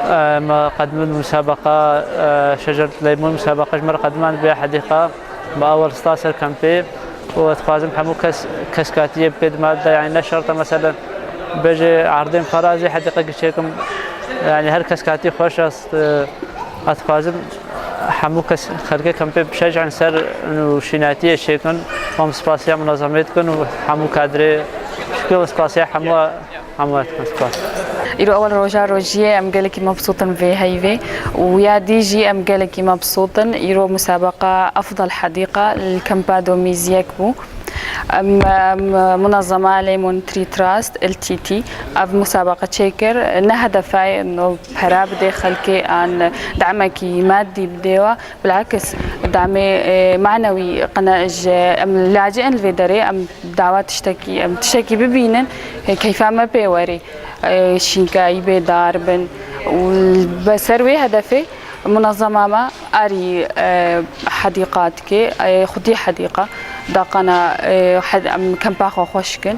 ما قدمنا مسابقة شجرة ليمون مسابقة جمر قدمان بها حديقة بأول 16 كامبي وتخازم حمو كسكاتية بكد مادة يعني نشرطة مثلا بيجي عرضين فرازي حديقة كشيكم يعني هر كسكاتي خوش أتخازم حمو خلقه كامبي بشجع عن سر وشيناتية شيكون هم سباسيا منظمتكن وحمو كادري شكل سباسيا حمو سباس إيرو أول روجا روجية أم قالك مبسوطا في هيفي ويا دي جي أم قالك مبسوطا إيرو مسابقة أفضل حديقة للكامبادو ميزيكبو منظمة ليمون تري تراست LTT أف مسابقة شيكر نهدفها إنه بحراب دي خلقي عن دعمك مادي بديوة بالعكس دعمي معنوي قناج أم لاجئين الفيدري أم دعوات تشتكي أم تشتكي ببينن كيف ما بيوري شينكاي بيدار بن وبسروي هدفي منظمة ما أري حديقاتك خدي حديقة داقنا كم باخو خوشكن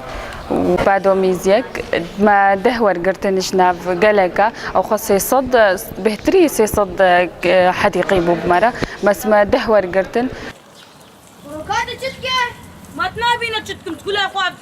وبعدو ميزيك ما دهور قرتنش ناف قلقة أو خاصة صد بهتري صد حديقي بمرة بس ما دهور قرتن ما تنابينا تشتكم تقول أخوات